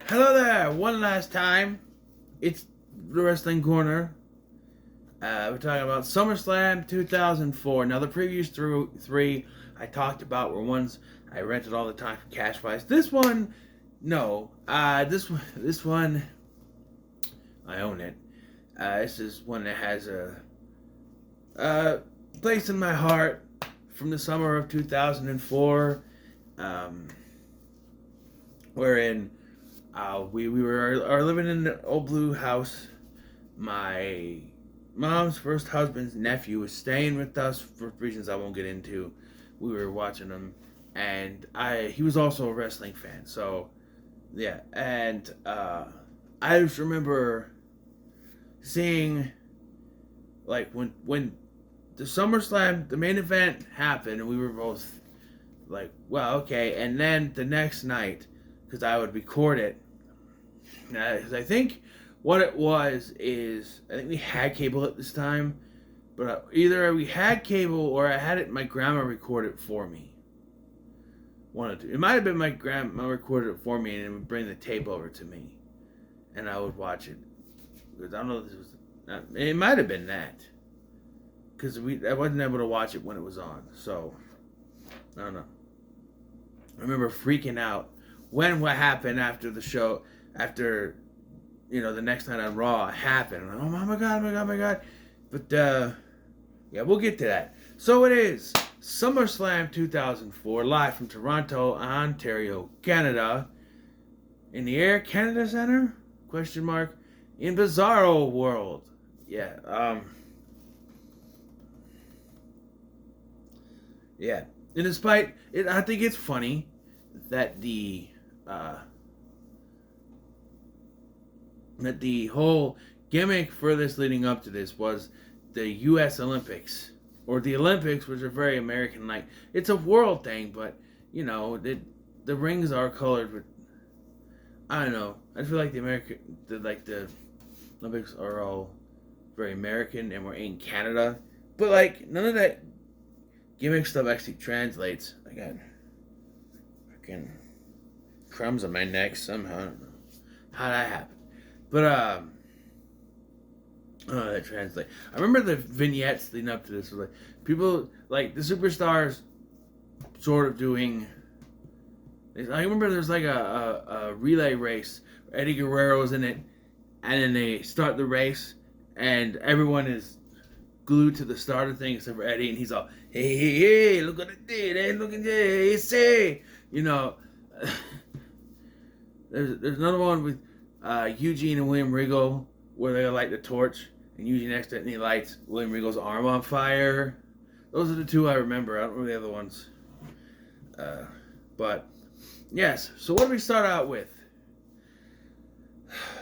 Hello there, one last time. It's the Wrestling Corner. We're talking about SummerSlam 2004. Now, the previous three I talked about were ones I rented all the time for cash buys. This one, no. This one, I own it. This is one that has a place in my heart from the summer of 2004, wherein we are living in an old blue house. My mom's first husband's nephew was staying with us for reasons I won't get into. We were watching him, and he was also a wrestling fan. So yeah, and I just remember seeing like when the SummerSlam, the main event happened, and we were both like, well, okay. And then the next night, because I would record it. Because I think what it was is, I think we had cable at this time, but either we had cable or I had it. My grandma recorded it for me. One of two. It might have been my grandma recorded it for me and it would bring the tape over to me, and I would watch it. Because I don't know if this was. It might have been that. Because I wasn't able to watch it when it was on. So I don't know. I remember freaking out when what happened after the show, after, the next night on Raw happened. I'm like, oh my god, oh my god, oh my god. But, yeah, we'll get to that. So it is SummerSlam 2004, live from Toronto, Ontario, Canada, in the Air Canada Center, ? In Bizarro World. Yeah, yeah. And despite it, I think it's funny that the whole gimmick for this leading up to this was the U.S. Olympics, or the Olympics, which are very American-like. It's a world thing, but the rings are colored with, I don't know. I feel like the Olympics are all very American, and we're in Canada, but like none of that gimmick stuff actually translates. I got freaking crumbs on my neck somehow. I don't know how that happened. But, that translate. I remember the vignettes leading up to this. Like, people, like, the superstars sort of doing. I remember there's like a relay race. Eddie Guerrero's in it. And then they start the race. And everyone is glued to the starter thing except for Eddie. And he's all, hey, look what I did. Hey, look at this. Hey. There's another one with Eugene and William Regal, where they light the torch, and Eugene next to it, and he lights William Regal's arm on fire. Those are the two I remember. I don't remember the other ones. But, yes. So what do we start out with?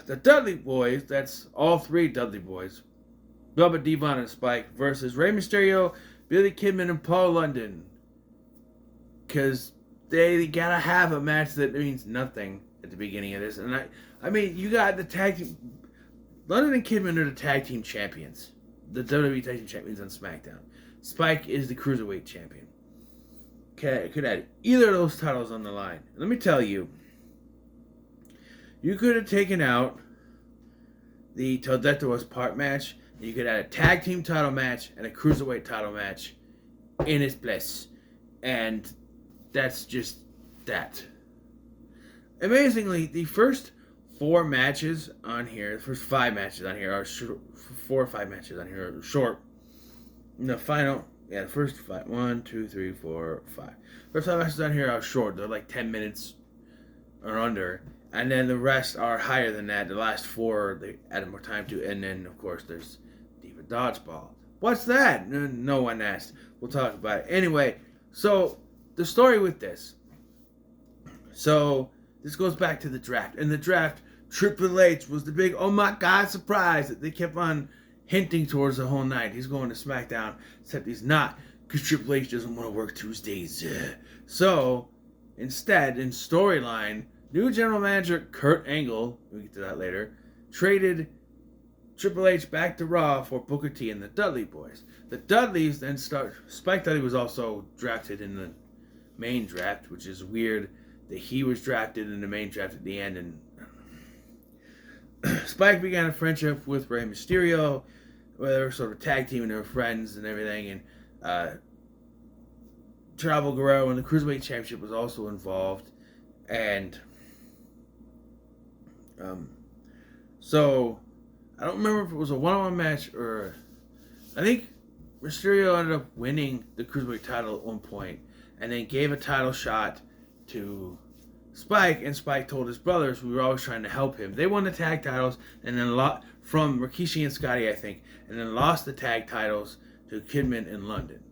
The Dudley Boys, that's all three Dudley Boys, Bubba, Devon, and Spike, versus Rey Mysterio, Billy Kidman, and Paul London. Because they gotta have a match that means nothing at the beginning of this. And I mean, you got the tag team. London and Kidman are the tag team champions. The WWE tag team champions on SmackDown. Spike is the Cruiserweight champion. Could add either of those titles on the line. Let me tell you, you could have taken out the Till Death Do Us Part match. And you could add a tag team title match and a Cruiserweight title match in its place. And that's just that. Amazingly, the first 4 matches on here, the first 5 matches on here are short. 4 or 5 matches on here are short. And the final, the first 5, 1, 2, 3, 4, 5. First 5 matches on here are short. They're like 10 minutes or under. And then the rest are higher than that. The last 4, they added more time to. And then, of course, there's Diva Dodgeball. What's that? No one asked. We'll talk about it. Anyway, so the story with this. So this goes back to the draft. In the draft, Triple H was the big, oh my God, surprise that they kept on hinting towards the whole night. He's going to SmackDown, except he's not, because Triple H doesn't want to work Tuesdays. So, instead, in storyline, new general manager Kurt Angle, we'll get to that later, traded Triple H back to Raw for Booker T and the Dudley Boys. The Dudleys then start. Spike Dudley was also drafted in the main draft, which is weird that he was drafted in the main draft at the end, and Spike began a friendship with Rey Mysterio, where they were sort of tag team and they were friends and everything. And Chavo Guerrero and the Cruiserweight Championship was also involved. And so I don't remember if it was a one-on-one match or I think Mysterio ended up winning the Cruiserweight title at one point and then gave a title shot to Spike, and Spike told his brothers we were always trying to help him. They won the tag titles and then from Rikishi and Scotty, I think, and then lost the tag titles to Kidman in London.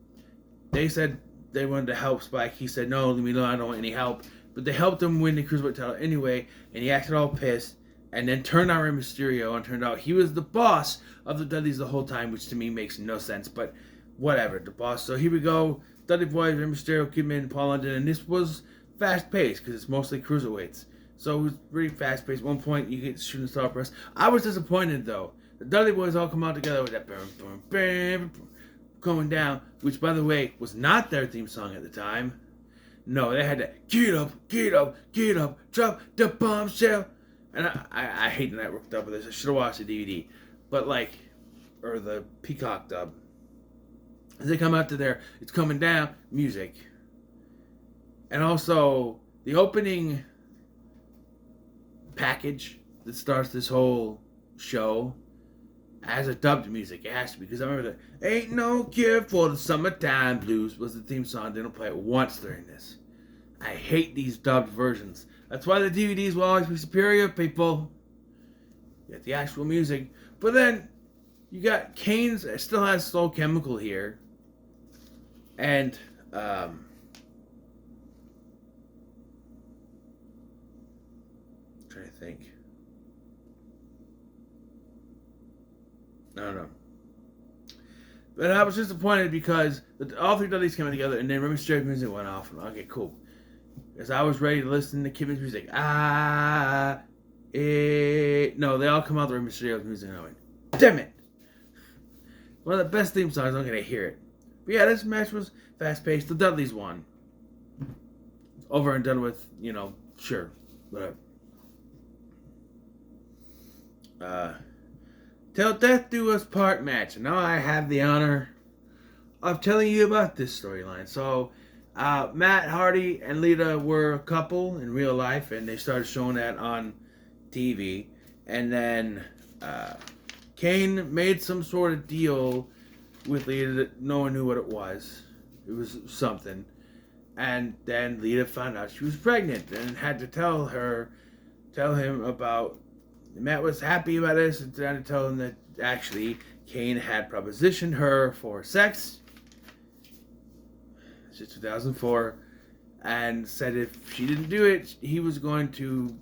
They said they wanted to help Spike. He said, no, leave me alone, I don't want any help. But they helped him win the Cruiserweight title anyway, and he acted all pissed, and then turned on Rey Mysterio, and turned out he was the boss of the Dudleys the whole time, which to me makes no sense, but whatever, the boss. So here we go, Dudley Boyz, Rey Mysterio, Kidman, Paul London, and this was fast-paced, because it's mostly Cruiserweights. So it was really fast-paced. At one point, you get shooting star press. I was disappointed, though. The Dudley Boyz all come out together with that bam, bam, bam, going down, which, by the way, was not their theme song at the time. No, they had to get up, get up, get up, drop the bombshell. And I hate network dub of this. I should have watched the DVD. But or the Peacock dub. As they come out to their It's Coming Down music. And also, the opening package that starts this whole show has a dubbed music. It has to be, because I remember that Ain't No Cure for the Summertime Blues was the theme song. They don't play it once during this. I hate these dubbed versions. That's why the DVDs will always be superior, people. You get the actual music. But then, you got Kane's, it still has Soul Chemical here. And, trying to think. I don't know. But I was disappointed because all three Dudleys came together and then Rey Mysterio's music went off. And okay, cool. Because I was ready to listen to Kidman's music. No, they all come out with Rey Mysterio's music and I went, damn it! One of the best theme songs, I'm going to hear it. But yeah, this match was fast-paced. The Dudleys won. Over and done with, sure, whatever. Till Death Do Us Part match. Now I have the honor of telling you about this storyline. So, Matt Hardy and Lita were a couple in real life, and they started showing that on TV. And then Kane made some sort of deal with Lita that no one knew what it was. It was something. And then Lita found out she was pregnant and had to tell him about. Matt was happy about this and tried to tell him that actually Kane had propositioned her for sex. It's just 2004. And said if she didn't do it, he was going to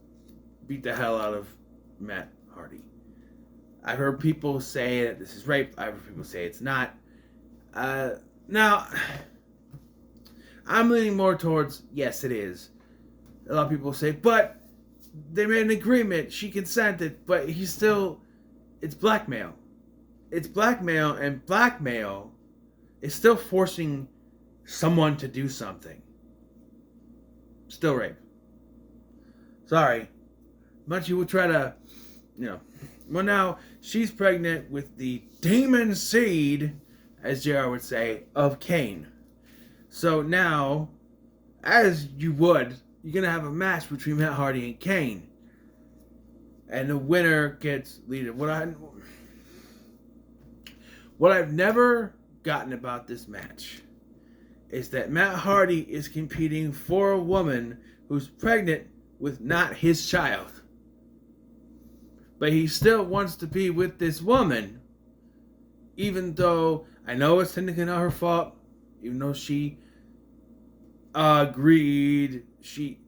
beat the hell out of Matt Hardy. I've heard people say that this is rape. I've heard people say it's not. Now, I'm leaning more towards, yes, it is. A lot of people say, but they made an agreement. She consented, but it's blackmail. It's blackmail, and blackmail is still forcing someone to do something. Still rape. Sorry. But you will try to, Well, now, she's pregnant with the demon seed, as JR would say, of Kane. So now, as you would, you're going to have a match between Matt Hardy and Kane. And the winner gets Lita. What I've never gotten about this match is that Matt Hardy is competing for a woman who's pregnant with not his child. But he still wants to be with this woman, even though I know it's technically not her fault, even though she agreed, she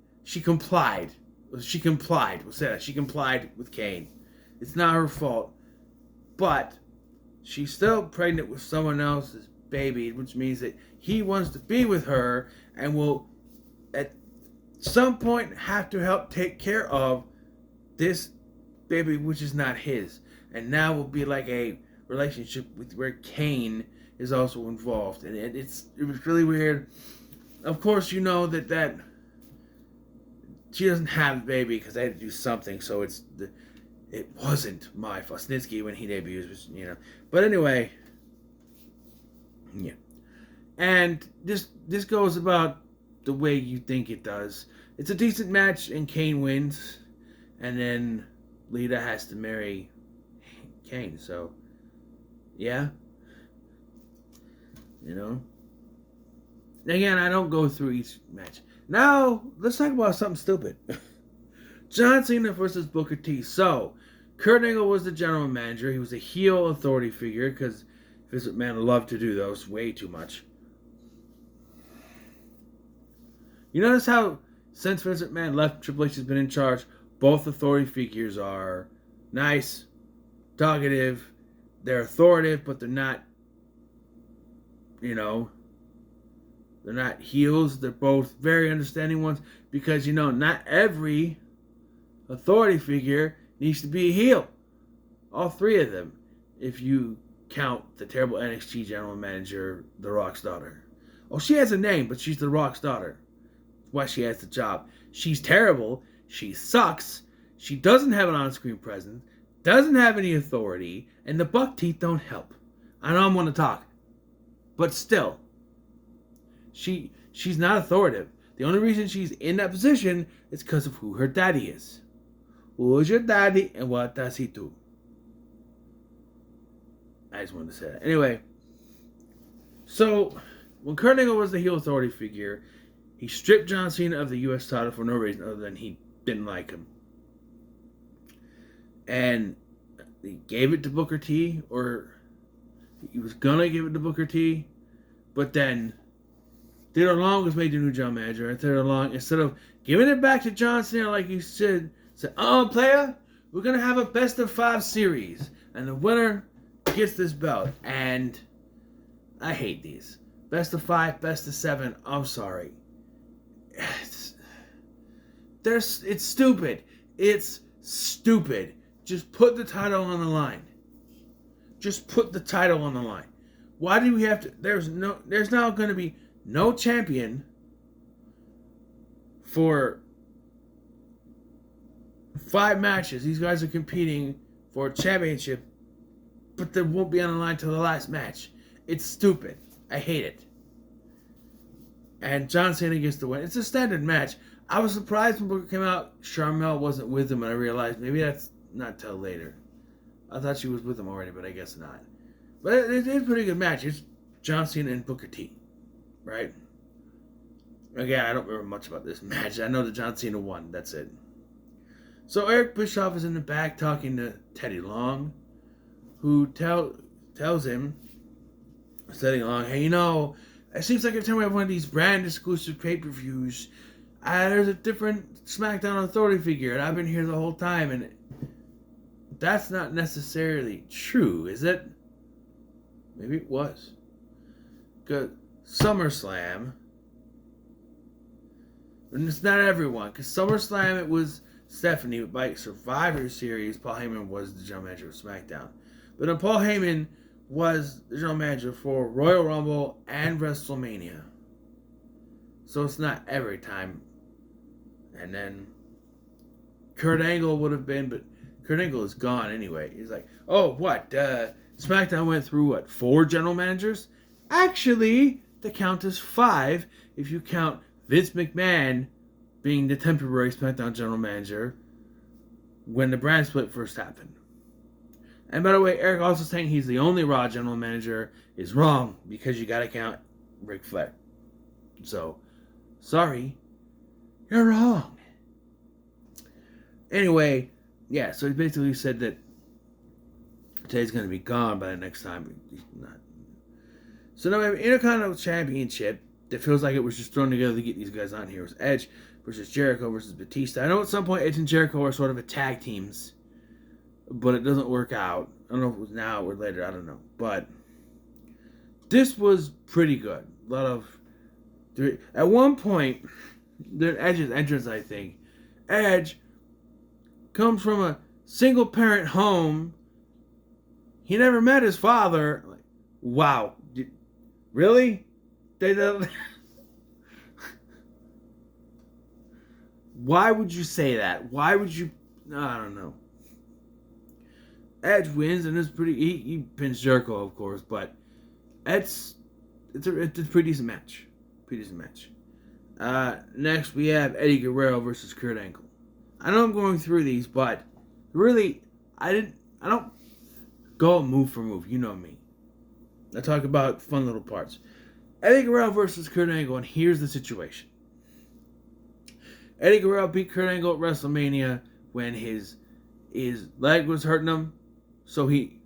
complied. She complied. We'll say that. She complied with Kane. It's not her fault. But she's still pregnant with someone else's baby, which means that he wants to be with her and will at some point have to help take care of this baby, which is not his. And now will be like a relationship with where Kane is also involved. And it was really weird. Of course, you know that she doesn't have a baby because they had to do something. So it wasn't my fault. Snitsky, when he debuted, was, But anyway, yeah. And this goes about the way you think it does. It's a decent match, and Kane wins. And then Lita has to marry Kane. So, yeah. Again, I don't go through each match. Now, let's talk about something stupid. John Cena versus Booker T. So, Kurt Angle was the general manager. He was a heel authority figure because Vince McMahon loved to do those way too much. You notice how since Vince McMahon left, Triple H has been in charge. Both authority figures are nice, talkative. They're authoritative, but they're not, they're not heels. They're both very understanding ones because, not every authority figure needs to be a heel. All three of them, if you count the terrible NXT general manager, The Rock's daughter. Oh, she has a name, but she's The Rock's daughter. That's why she has the job. She's terrible. She sucks. She doesn't have an on-screen presence. Doesn't have any authority. And the buck teeth don't help. I know I'm going to talk. But still. She's not authoritative. The only reason she's in that position is because of who her daddy is. Who is your daddy and what does he do? I just wanted to say that. Anyway, so when Kurt Angle was the heel authority figure, he stripped John Cena of the U.S. title for no reason other than he didn't like him. And he gave it to Booker T, or he was gonna give it to Booker T, but then Theodore Long was made the new general manager, and Theodore Long, instead of giving it back to John Cena like he said, player, we're gonna have a best of 5 series, and the winner gets this belt. And I hate these. Best of 5, best of 7, I'm sorry. It's stupid. It's stupid. Just put the title on the line. Just put the title on the line. Why do we have to? There's now going to be no champion for 5 matches. These guys are competing for a championship, but they won't be on the line till the last match. It's stupid. I hate it. And John Cena gets the win. It's a standard match. I was surprised when Booker came out. Sharmell wasn't with him, and I realized maybe that's not till later. I thought she was with him already, but I guess not. But it's a pretty good match. It's John Cena and Booker T, right? Again, I don't remember much about this match. I know that John Cena won. That's it. So Eric Bischoff is in the back talking to Teddy Long, who tells him, Teddy Long, hey, it seems like every time we have one of these brand exclusive pay-per-views, there's a different SmackDown authority figure, and I've been here the whole time, and that's not necessarily true, is it? Maybe it was. Because SummerSlam, and it's not everyone, because SummerSlam it was Stephanie, but by Survivor Series, Paul Heyman was the general manager of SmackDown. But then Paul Heyman was the general manager for Royal Rumble and WrestleMania. So it's not every time. And then Kurt Angle would have been, but Kurt Angle is gone anyway. He's like, oh, what? SmackDown went through, 4 general managers? Actually, the count is 5 if you count Vince McMahon being the temporary SmackDown general manager when the brand split first happened. And by the way, Eric also saying he's the only Raw general manager is wrong because you gotta count Ric Flair. So, sorry, you're wrong. Anyway, yeah, so he basically said that Teddy's gonna be gone by the next time. He's not. So now we have an Intercontinental Championship that feels like it was just thrown together to get these guys on here. It was Edge versus Jericho versus Batista. I know at some point Edge and Jericho are sort of a tag teams, but it doesn't work out. I don't know if it was now or later. I don't know. But this was pretty good. A lot of... At one point, during Edge's entrance, I think, Edge comes from a single-parent home. He never met his father. Like, wow. Really? Why would you say that? Why would you... I don't know. Edge wins, and it's pretty. He pins Jericho, of course, but it's a pretty decent match. Pretty decent match. Next we have Eddie Guerrero versus Kurt Angle. I know I'm going through these, but really, I don't go move for move. You know me. I talk about fun little parts. Eddie Guerrero versus Kurt Angle, and here's the situation. Eddie Guerrero beat Kurt Angle at WrestleMania when his leg was hurting him, so he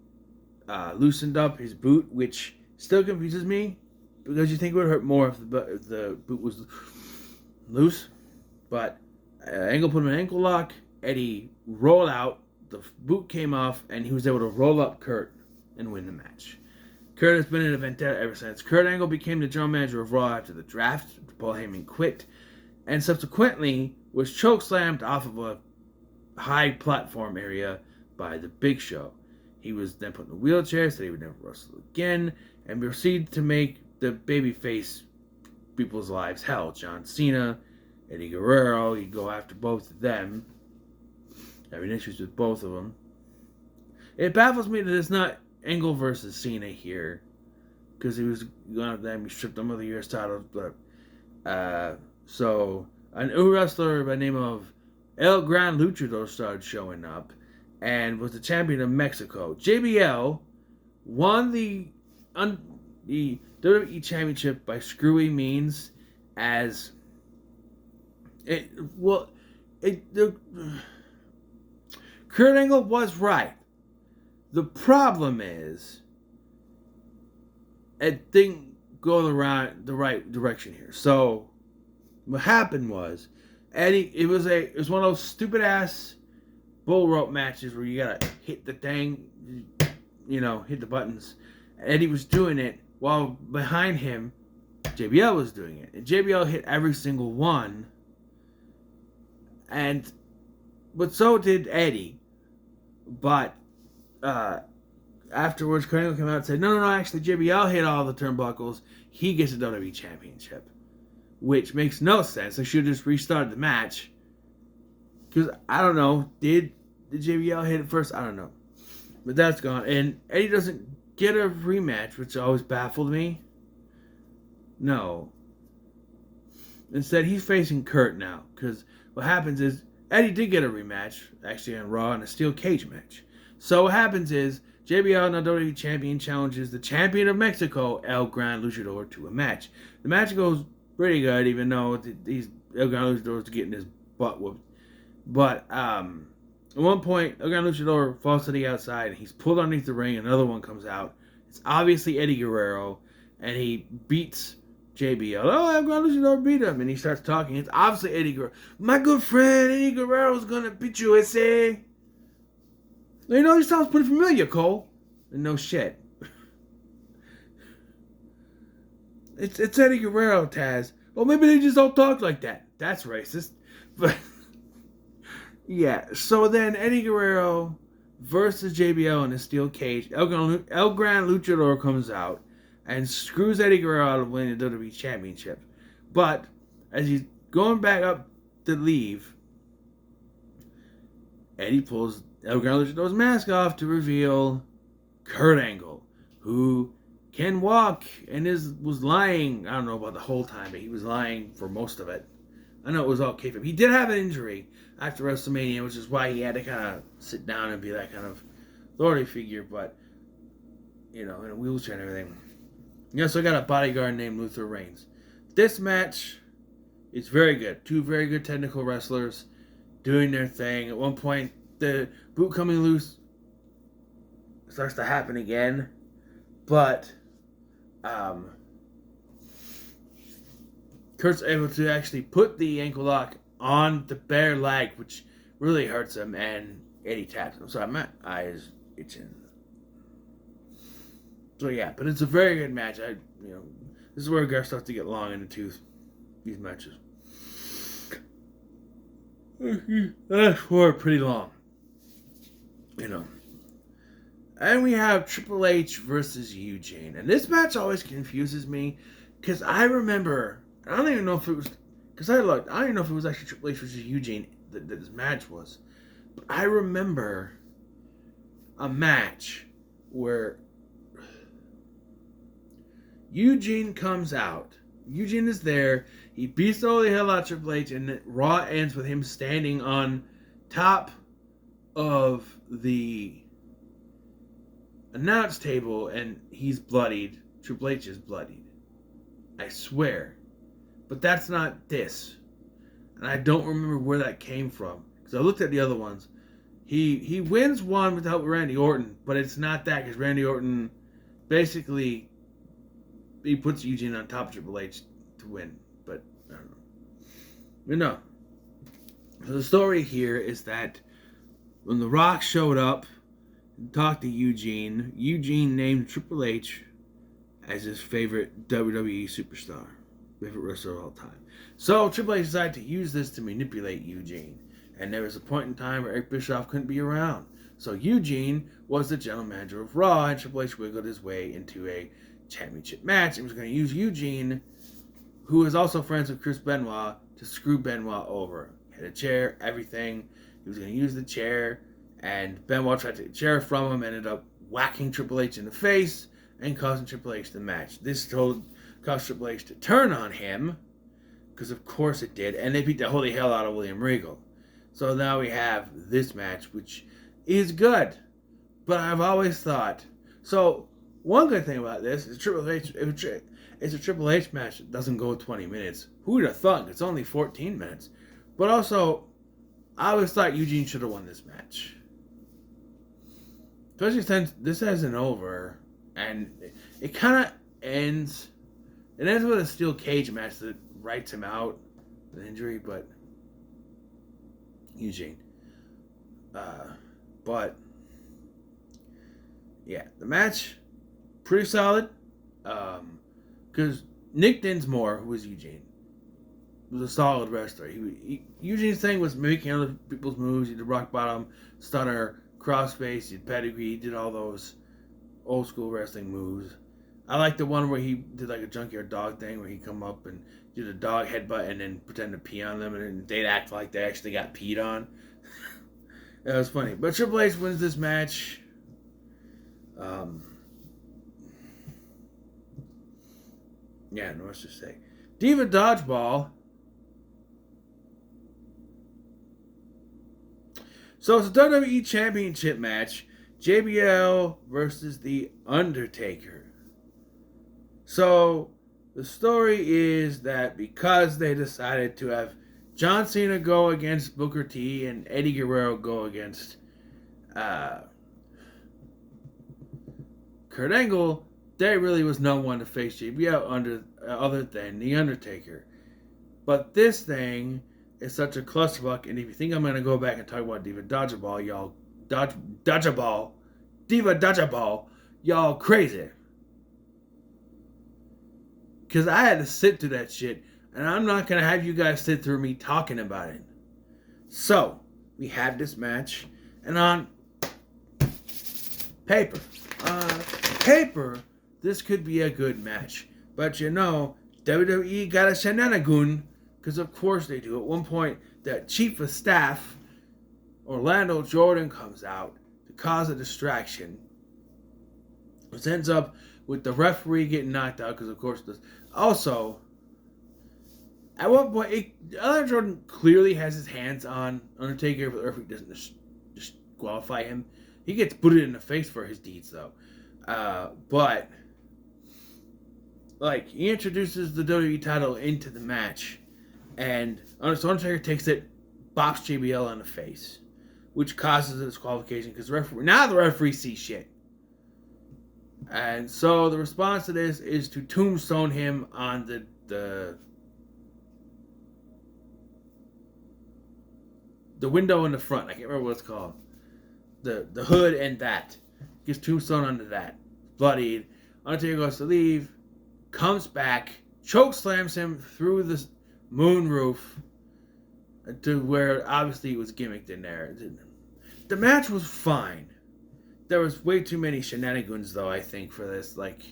loosened up his boot, which still confuses me because you think it would hurt more if the boot was loose. But Angle put him in an ankle lock. Eddie rolled out. The boot came off, and he was able to roll up Kurt and win the match. Kurt has been in a vendetta ever since. Kurt Angle became the general manager of Raw after the draft. Paul Heyman quit, and subsequently was chokeslammed off of a high platform area by the Big Show. He was then put in a wheelchair, said he would never wrestle again, and proceeded to make the babyface people's lives hell. John Cena, Eddie Guerrero, he'd go after both of them, having issues with both of them. It baffles me that it's not Angle versus Cena here, because he was going after them, he stripped them of the US title, but so a new wrestler by the name of El Gran Luchador started showing up and was the champion of Mexico. JBL won the WWE Championship by screwy means, as Kurt Angle was right. The problem is it didn't go the right direction here. So what happened was Eddie, it was one of those stupid ass bull rope matches where you gotta hit the thing, hit the buttons. Eddie was doing it while behind him JBL was doing it, and JBL hit every single one, but so did Eddie. But afterwards, Kurt Angle came out and said, no, actually JBL hit all the turnbuckles. He gets the WWE Championship. Which makes no sense. They should have just restarted the match. Because, I don't know, did JBL hit it first? I don't know. But that's gone. And Eddie doesn't get a rematch, which always baffled me. No. Instead, he's facing Kurt now. Because what happens is, Eddie did get a rematch, actually on Raw, in a steel cage match. So what happens is, JBL, the WWE Champion, challenges the champion of Mexico, El Gran Luchador, to a match. The match goes pretty good, even though these El Gran Luchador is getting his butt whooped. But at one point, El Gran Luchador falls to the outside, and he's pulled underneath the ring, and another one comes out. It's obviously Eddie Guerrero, and he beats JBL. Oh, El Gran Luchador beat him, and he starts talking. It's obviously Eddie Guerrero. My good friend Eddie Guerrero's gonna beat you, ese. He sounds pretty familiar, Cole. And no shit. It's Eddie Guerrero, Taz. Well, maybe they just don't talk like that. That's racist. But yeah, so then Eddie Guerrero versus JBL in a steel cage. El Gran Luchador comes out and screws Eddie Guerrero out of winning the WWE Championship. But as he's going back up to leave, Eddie pulls El Gran Luchador's mask off to reveal Kurt Angle, who can walk and was lying. I don't know about the whole time, but he was lying for most of it. I know it was all kayfabe. He did have an injury after WrestleMania, which is why he had to kind of sit down and be that kind of authority figure, but, in a wheelchair and everything. He also got a bodyguard named Luther Reigns. This match is very good. Two very good technical wrestlers doing their thing. At one point, the boot coming loose starts to happen again, but Kurt's able to actually put the ankle lock on the bare leg, which really hurts him, and Eddie taps him. Sorry, my eye is itching. So yeah, but it's a very good match. This is where guys start to get long in the tooth. These matches. That's were pretty long. And we have Triple H versus Eugene. And this match always confuses me, because I remember, I don't even know if it was, because I don't even know if it was actually Triple H versus Eugene that this match was. But I remember a match where Eugene comes out. Eugene is there. He beats all the hell out of Triple H, and Raw ends with him standing on top of the announce table, and he's bloodied. Triple H is bloodied. I swear. But that's not this. And I don't remember where that came from. Because I looked at the other ones. He wins one without Randy Orton, but it's not that, because Randy Orton basically he puts Eugene on top of Triple H to win. But I don't know. But no. So the story here is that when The Rock showed up and talked to Eugene, Eugene named Triple H as his favorite WWE superstar, favorite wrestler of all time. So Triple H decided to use this to manipulate Eugene. And there was a point in time where Eric Bischoff couldn't be around. So Eugene was the general manager of Raw, and Triple H wiggled his way into a championship match and was going to use Eugene, who is also friends with Chris Benoit, to screw Benoit over. He had a chair, everything. He was going to use the chair, and Benoit tried to take the chair from him, ended up whacking Triple H in the face and causing Triple H the match. This caused Triple H to turn on him, because of course it did, and they beat the holy hell out of William Regal. So now we have this match, which is good. But I've always thought... So, one good thing about this is Triple H... It's a Triple H match that doesn't go 20 minutes. Who would have thought? It's only 14 minutes. But also, I always thought Eugene should have won this match. Especially since this isn't over. And it kind of ends... It ends with a steel cage match that writes him out with an injury, but... Eugene. But yeah, the match pretty solid. Because Nick Dinsmore, who was Eugene, was a solid wrestler. Eugene's thing was making other people's moves. He did rock bottom, stunner, crossface, he did pedigree, he did all those old school wrestling moves. I like the one where he did like a junkyard dog thing, where he come up and did a dog headbutt and then pretend to pee on them, and then they'd act like they actually got peed on. That was funny. But Triple H wins this match. Yeah, no, let's just say. Diva Dodgeball. So it's a WWE Championship match. JBL versus The Undertaker. So the story is that because they decided to have John Cena go against Booker T and Eddie Guerrero go against Kurt Angle, there really was no one to face JBL other than The Undertaker. But this thing is such a clusterfuck, and if you think I'm going to go back and talk about Diva Dodgeball, y'all, Diva Dodgeball, y'all crazy. Because I had to sit through that shit, and I'm not going to have you guys sit through me talking about it. So, we have this match, and on paper, this could be a good match. But you know, WWE got a shenanigan, because of course they do. At one point, that chief of staff, Orlando Jordan, comes out to cause a distraction, which ends up with the referee getting knocked out, because of course this. Also, at one point, Orlando Jordan clearly has his hands on Undertaker, but the referee doesn't disqualify him. He gets booted in the face for his deeds, though. But like, he introduces the WWE title into the match, and Undertaker takes it, bops JBL on the face, which causes a disqualification because the referee sees shit. And so the response to this is to tombstone him on the window in the front. I can't remember what it's called. The hood and that. Gets tombstone under that. Bloodied. Undertaker goes to leave. Comes back. Choke slams him through the moon roof to where obviously it was gimmicked in there. The match was fine. There was way too many shenanigans, though, I think, for this. Like,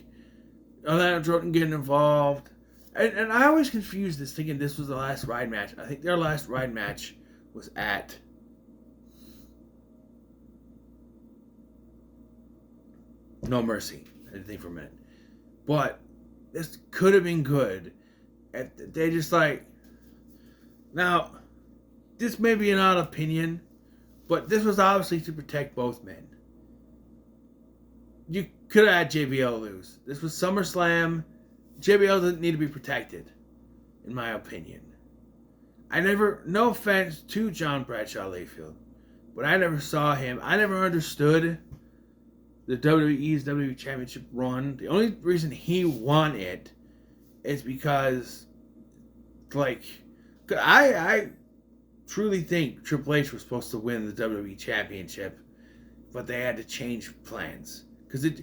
Orlando Jordan getting involved. And I always confused this, thinking this was the last Ride match. I think their last Ride match was at No Mercy. I didn't think for a minute. But this could have been good. They just like... Now, this may be an odd opinion, but this was obviously to protect both men. You could have had JBL lose. This was SummerSlam. JBL doesn't need to be protected, in my opinion. No offense to John Bradshaw Layfield, but I never saw him. I never understood the WWE's WWE Championship run. The only reason he won it is because, like, I truly think Triple H was supposed to win the WWE Championship, but they had to change plans. Because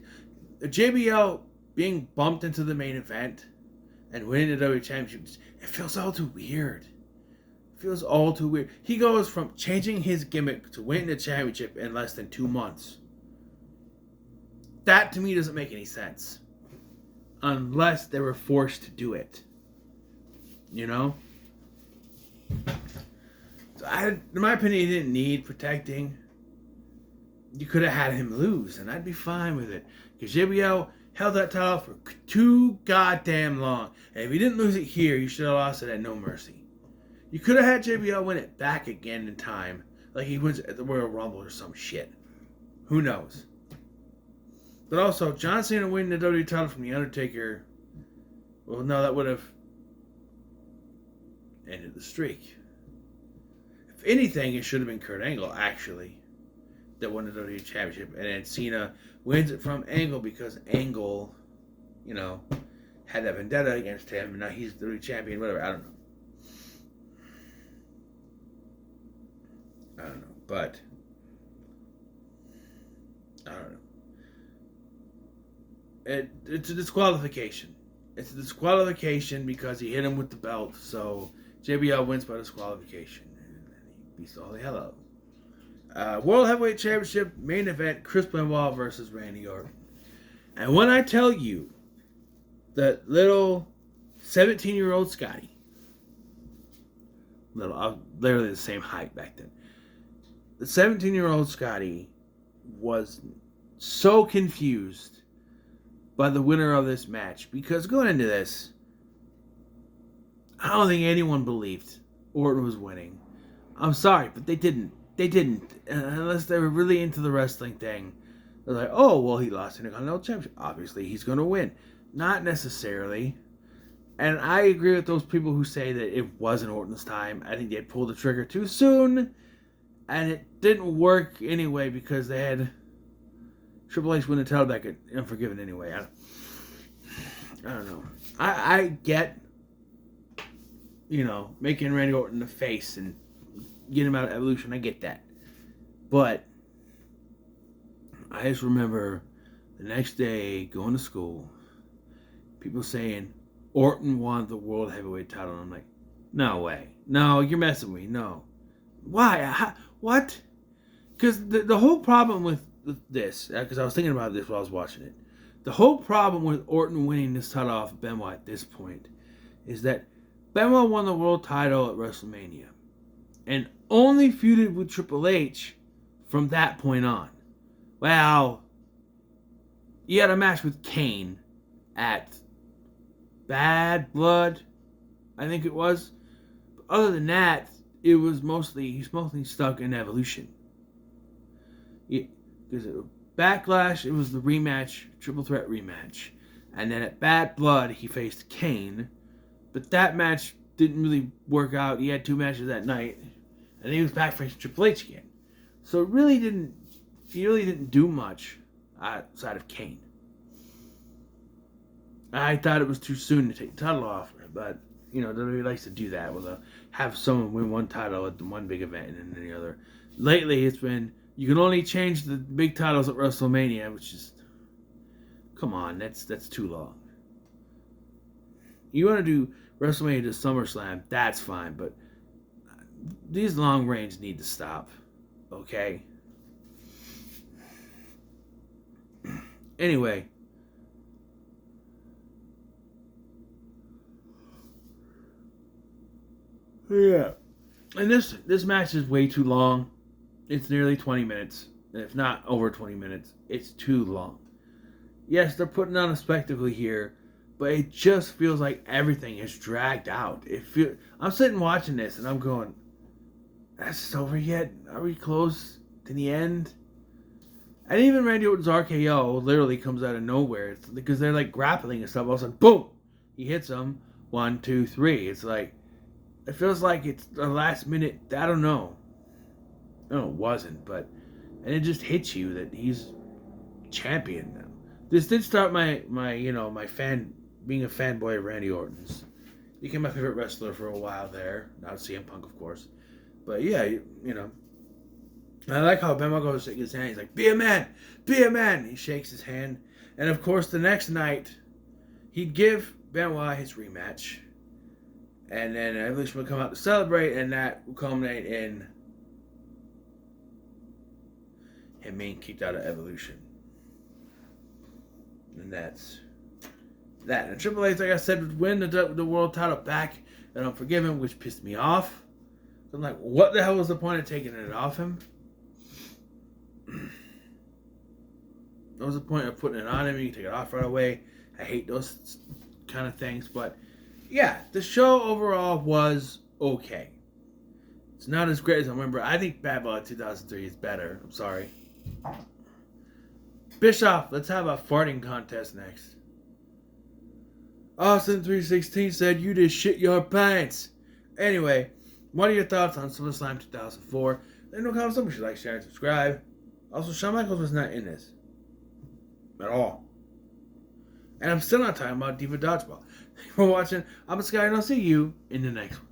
JBL being bumped into the main event and winning the WWE Championship, it feels all too weird. Feels all too weird. He goes from changing his gimmick to winning the championship in less than 2 months. That to me doesn't make any sense. Unless they were forced to do it. You know? So in my opinion, he didn't need protecting. You could have had him lose, and I'd be fine with it. Because JBL held that title for too goddamn long. And if he didn't lose it here, you should have lost it at No Mercy. You could have had JBL win it back again in time. Like he wins at the Royal Rumble or some shit. Who knows? But also, John Cena winning the WWE title from The Undertaker, well, no, that would have ended the streak. If anything, it should have been Kurt Angle, actually, that won the WWE Championship. And then Cena wins it from Angle because Angle, you know, had that vendetta against him. And now he's the WWE Champion, whatever. I don't know. But I don't know. It's a disqualification. It's a disqualification because he hit him with the belt. So JBL wins by disqualification. And he beats all the hell out. World Heavyweight Championship main event: Chris Benoit versus Randy Orton. And when I tell you that little 17-year-old Scotty, literally the same height back then. The 17-year-old Scotty was so confused by the winner of this match because going into this, I don't think anyone believed Orton was winning. I'm sorry, but they didn't. They didn't. Unless they were really into the wrestling thing. They're like, oh, well, he lost in the Continental Championship. Obviously, he's going to win. Not necessarily. And I agree with those people who say that it wasn't Orton's time. I think they pulled the trigger too soon. And it didn't work anyway because they had Triple H win the title back at Unforgiven anyway. I don't know. I get, you know, making Randy Orton the face and get him out of Evolution. I get that. But I just remember the next day going to school, people saying Orton won the World Heavyweight title. And I'm like, no way. No, you're messing with me. No. Why? What? Because the whole problem with this, because I was thinking about this while I was watching it, the whole problem with Orton winning this title off of Benoit at this point is that Benoit won the world title at WrestleMania and only feuded with Triple H from that point on. Well, he had a match with Kane at Bad Blood, I think it was. But other than that, he's mostly stuck in Evolution. Because Backlash, it was the rematch, triple threat rematch. And then at Bad Blood, he faced Kane. But that match didn't really work out. He had 2 matches that night. And then he was back facing Triple H again. So he really didn't do much outside of Kane. I thought it was too soon to take the title off. But, you know, WWE likes to do that. Well, they'll have someone win one title at the one big event and then the other. Lately, it's been, you can only change the big titles at WrestleMania, which is, come on, that's too long. You want to do WrestleMania to SummerSlam, that's fine, but these long reigns need to stop, okay? Anyway. Yeah. And this match is way too long. It's nearly 20 minutes. If not over 20 minutes. It's too long. yes, they're putting on a spectacle here, but it just feels like everything is dragged out. I'm sitting watching this and I'm going, that's over yet? Are we close to the end? And even Randy Orton's RKO literally comes out of nowhere. It's because they're like grappling and stuff. All of a sudden, boom! He hits him. 1, 2, 3. It's like, it feels like it's the last minute. I don't know. No, it wasn't, but, and it just hits you that he's champion now. This did start my being a fanboy of Randy Orton's. Became my favorite wrestler for a while there. Not CM Punk, of course. But yeah, I like how Benoit goes to shake his hand. He's like, be a man! Be a man! He shakes his hand. And of course, the next night, he'd give Benoit his rematch. And then Evolution would come out to celebrate, and that would culminate in him being kicked out of Evolution. And that's that. And Triple H, like I said, would win the world title back and Unforgiven, which pissed me off. I'm like, what the hell was the point of taking it off him? What was the point of putting it on him? You can take it off right away. I hate those kind of things. But yeah, the show overall was okay. It's not as great as I remember. I think Bad Blood 2003 is better. I'm sorry. Bischoff, let's have a farting contest next. Austin316 said, you just shit your pants. Anyway, what are your thoughts on SummerSlam 2004? Let me know in the comments. Don't forget to like, share, and subscribe. Also, Shawn Michaels was not in this. At all. And I'm still not talking about Diva Dodgeball. Thank you for watching. I'm Sky, and I'll see you in the next one.